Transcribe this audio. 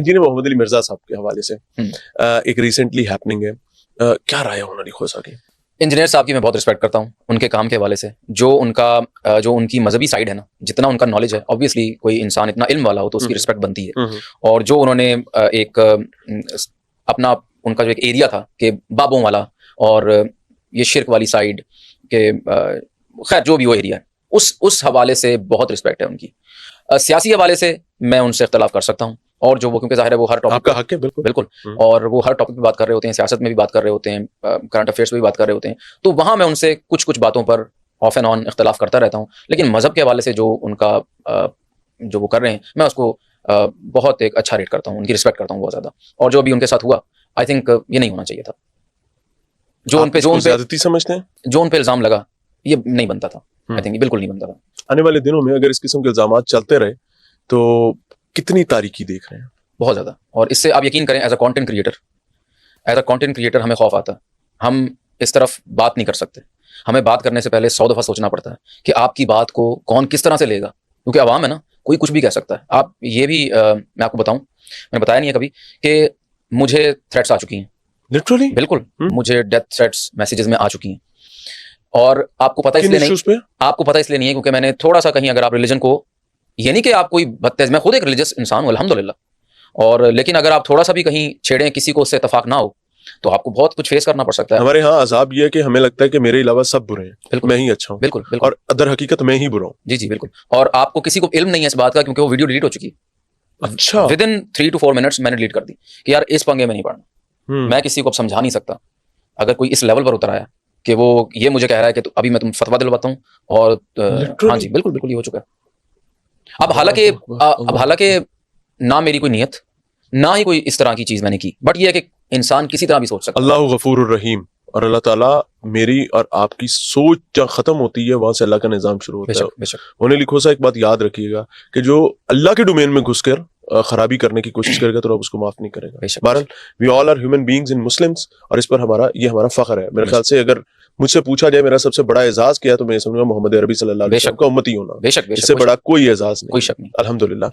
जी ने मोहम्मद अली मिर्जा साहब के हवाले से एक रिसेंटली हैपनिंग है, क्या राय है उन्होंने खोसा की? इंजीनियर साहब की मैं बहुत रिस्पेक्ट करता हूँ उनके काम के हवाले से, जो उनकी मजहबी साइड है ना, जितना उनका नॉलेज है, ऑब्वियसली कोई इंसान इतना इल्म वाला हो तो उसकी रिस्पेक्ट बनती है। और जो उन्होंने अपना उनका जो एक एरिया था कि बाबों वाला और ये शिर्क वाली साइड के, खैर जो भी वो एरिया है, उस हवाले से बहुत रिस्पेक्ट है उनकी। सियासी हवाले से मैं उनसे इख्तलाफ कर सकता हूँ, और जो वो, क्योंकि जाहिर है वो हर टॉपिक, आपका हक है, बिल्कुल बिल्कुल, और वो हर टॉपिक पे बात कर रहे होते हैं, सियासत में भी बात कर रहे होते हैं, करंट अफेयर्स पे भी बात कर रहे होते हैं, तो वहाँ मैं उनसे कुछ कुछ बातों पर ऑफ एंड ऑन इख्तलाफ करता रहता हूँ। लेकिन मजहब के हवाले से जो उनका जो वो कर रहे हैं, मैं उसको बहुत एक अच्छा रेट करता हूँ, उनकी रिस्पेक्ट करता हूँ बहुत ज़्यादा। और जो अभी उनके साथ हुआ, आई थिंक ये नहीं होना चाहिए था। जो उन पे ज्यादती समझते हैं, जो उन पे इल्जाम लगा, ये नहीं बनता था। आई थिंक बिल्कुल नहीं बनता था। आने वाले दिनों में अगर इस किस्म के इल्जामात चलते रहे तो कितनी तारीकी देख रहे हैं? बहुत ज़्यादा। और इससे आप यकीन करें, एज अ कंटेंट क्रिएटर हमें खौफ आता है। हम इस तरफ बात नहीं कर सकते। हमें बात करने से पहले 100 दफ़ा सोचना पड़ता है कि आपकी बात को कौन किस तरह से लेगा, क्योंकि आवाम है ना, कोई कुछ भी कह सकता है। आप ये भी मैं आपको बताऊं, मैंने बताया नहीं है कभी कि मुझे थ्रेट्स आ चुकी हैं। लिटरली? बिल्कुल, मुझे डेथ थ्रेट्स मैसेजेस में आ चुकी हैं। और आपको पता इसलिए नहीं, आपको पता इसलिए नहीं है क्योंकि मैंने थोड़ा सा कहीं, अगर आप रिलीजन को, ये नहीं कि आप कोई बदतमीज, मैं खुद एक रिलीजियस इंसान हूँ अल्हम्दुलिल्लाह, और लेकिन अगर आप थोड़ा सा भी कहीं छेड़ें, किसी को उससे इत्तेफाक ना हो, तो आपको बहुत कुछ फेस करना पड़ सकता है। हमारे यहाँ अजाब ये है कि हमें लगता है कि मेरे अलावा सब बुरे हैं, मैं ही अच्छा हूँ। बिल्कुल, बिल्कुल। और अदर हकीकत मैं ही बुरा हूँ। जी जी बिल्कुल। और आपको किसी को इल्म नहीं है इस बात का, क्योंकि वो वीडियो डिलीट हो चुकी है। अच्छा। विद इन 3 to 4 मिनट्स मैंने डिलीट कर दी कि यार इस पंगे में नहीं पड़ना। मैं किसी को अब समझा नहीं सकता। अगर कोई इस लेवल पर उतर आया कि वो ये मुझे कह रहा है कि अभी मैं तुम फतवा दिलवाता हूँ, और हाँ जी बिल्कुल बिल्कुल ये हो चुका है। अब हालांकि ना मेरी कोई नियत, ना ही कोई इस तरह की चीज मैंने की, बट ये है कि इंसान किसी तरह भी सोच सकता है। अल्लाह गफूरुर रहीम, और अल्लाह ताला मेरी और आपकी सोच जहाँ खत्म होती है वहां से अल्लाह का निजाम शुरू होता है। बेशक। उन्हें लिखो सा एक बात याद रखिएगा कि जो अल्लाह के डोमेन में घुसकर खराबी करने की कोशिश करेगा तो रब उसको माफ नहीं करेगा। बहरहाल we all are human beings in Muslims, और इस पर हमारा फख्र है। मेरे ख्याल से अगर मुझसे पूछा जाए मेरा सबसे बड़ा एजाज क्या है, तो मैं समझूंगा मोहम्मद अरबी सल्लल्लाहु अलैहि वसल्लम का उम्मती होना। बेशक, इससे बड़ा कोई एजाज नहीं, कोई शक नहीं। अल्हम्दुलिल्लाह।